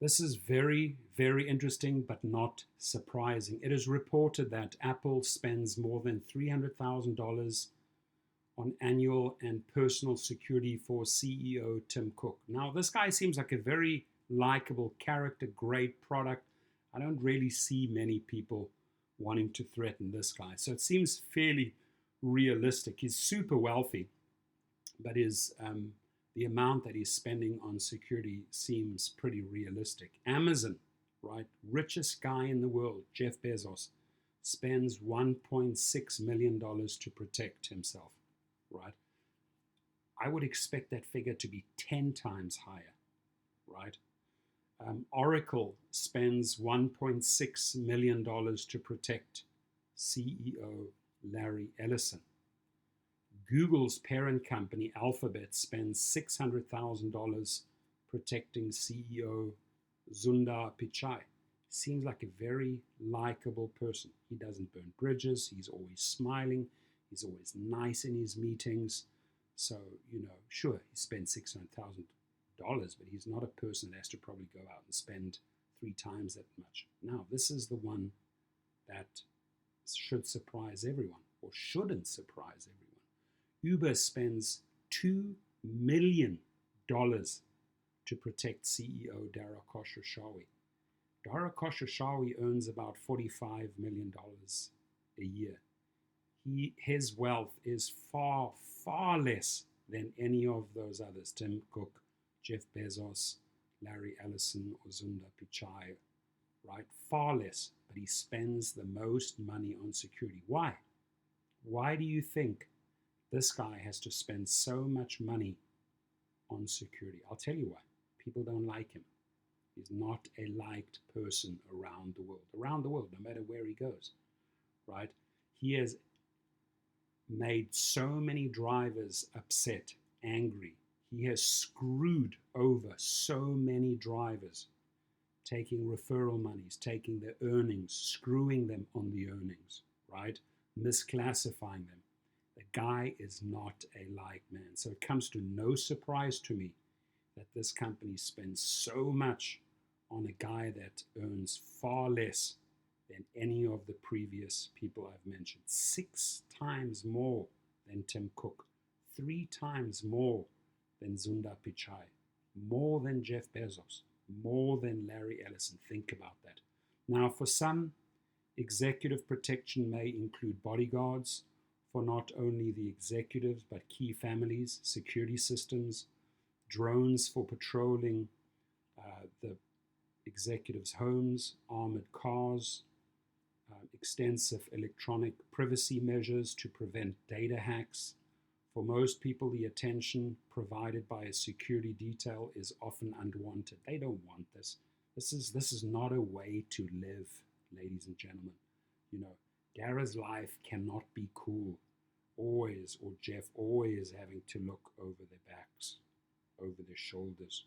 This is very, very interesting, but not surprising. It is reported that Apple spends more than $300,000 on annual and personal security for CEO Tim Cook. Now, this guy seems like a very likable character, great product. I don't really see many people wanting to threaten this guy. So it seems fairly realistic. He's super wealthy, but the amount that he's spending on security seems pretty realistic. Amazon, right? Richest guy in the world, Jeff Bezos, spends $1.6 million to protect himself, right? I would expect that figure to be 10 times higher, right? Oracle spends $1.6 million to protect CEO Larry Ellison. Google's parent company, Alphabet, spends $600,000 protecting CEO Sundar Pichai. Seems like a very likable person. He doesn't burn bridges. He's always smiling. He's always nice in his meetings. So, sure, he spends $600,000, but he's not a person that has to probably go out and spend 3 times that much. Now, this is the one that should surprise everyone, or shouldn't surprise everyone. Uber spends $2 million to protect CEO Dara Khosrowshahi. Dara Khosrowshahi earns about $45 million a year. His wealth is far, far less than any of those others. Tim Cook, Jeff Bezos, Larry Ellison, or Sundar Pichai, right? Far less, but he spends the most money on security. Why? Why do you think this guy has to spend so much money on security? I'll tell you why. People don't like him. He's not a liked person around the world, no matter where he goes, right? He has made so many drivers upset, angry. He has screwed over so many drivers, taking referral monies, taking their earnings, screwing them on the earnings, right? Misclassifying them. The guy is not a liked man. So it comes to no surprise to me that this company spends so much on a guy that earns far less than any of the previous people I've mentioned. 6 times more than Tim Cook, 3 times more than Sundar Pichai, more than Jeff Bezos, more than Larry Ellison. Think about that. Now, for some, executive protection may include bodyguards for not only the executives but key families, security systems, drones for patrolling the executives' homes, armored cars, extensive electronic privacy measures to prevent data hacks. For most people, the attention provided by a security detail is often unwanted. They don't want this. This is not a way to live, ladies and gentlemen. Dara's life cannot be cool. Always, or Jeff always having to look over their backs, over their shoulders.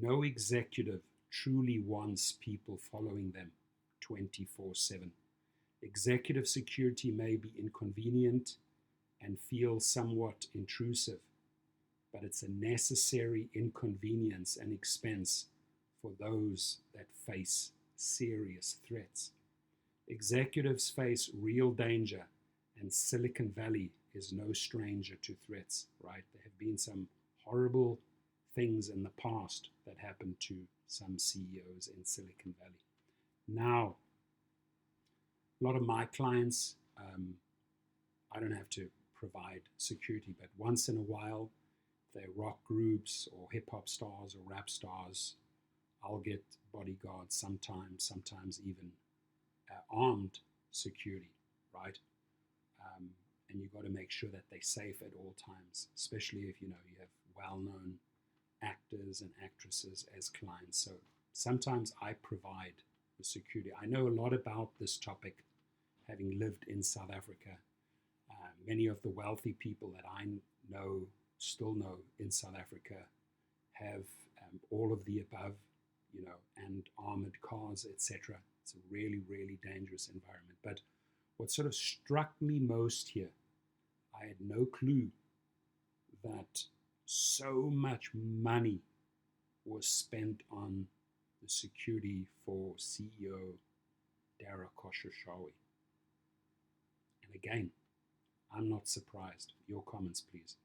No executive truly wants people following them 24/7. Executive security may be inconvenient and feel somewhat intrusive, but it's a necessary inconvenience and expense for those that face serious threats. Executives face real danger, and Silicon Valley is no stranger to threats, right? There have been some horrible things in the past that happened to some CEOs in Silicon Valley. Now, a lot of my clients, I don't have to provide security, but once in a while, if they're rock groups or hip hop stars or rap stars, I'll get bodyguards sometimes even armed security, right? And you've got to make sure that they're safe at all times, especially if you have well-known actors and actresses as clients. So sometimes I provide the security. I know a lot about this topic, having lived in South Africa. Many of the wealthy people that I still know in South Africa have all of the above, and armored cars, etc. It's a really, really dangerous environment. But what sort of struck me most here, I had no clue that so much money was spent on the security for CEO Dara Khosrowshahi. And again, I'm not surprised. Your comments, please.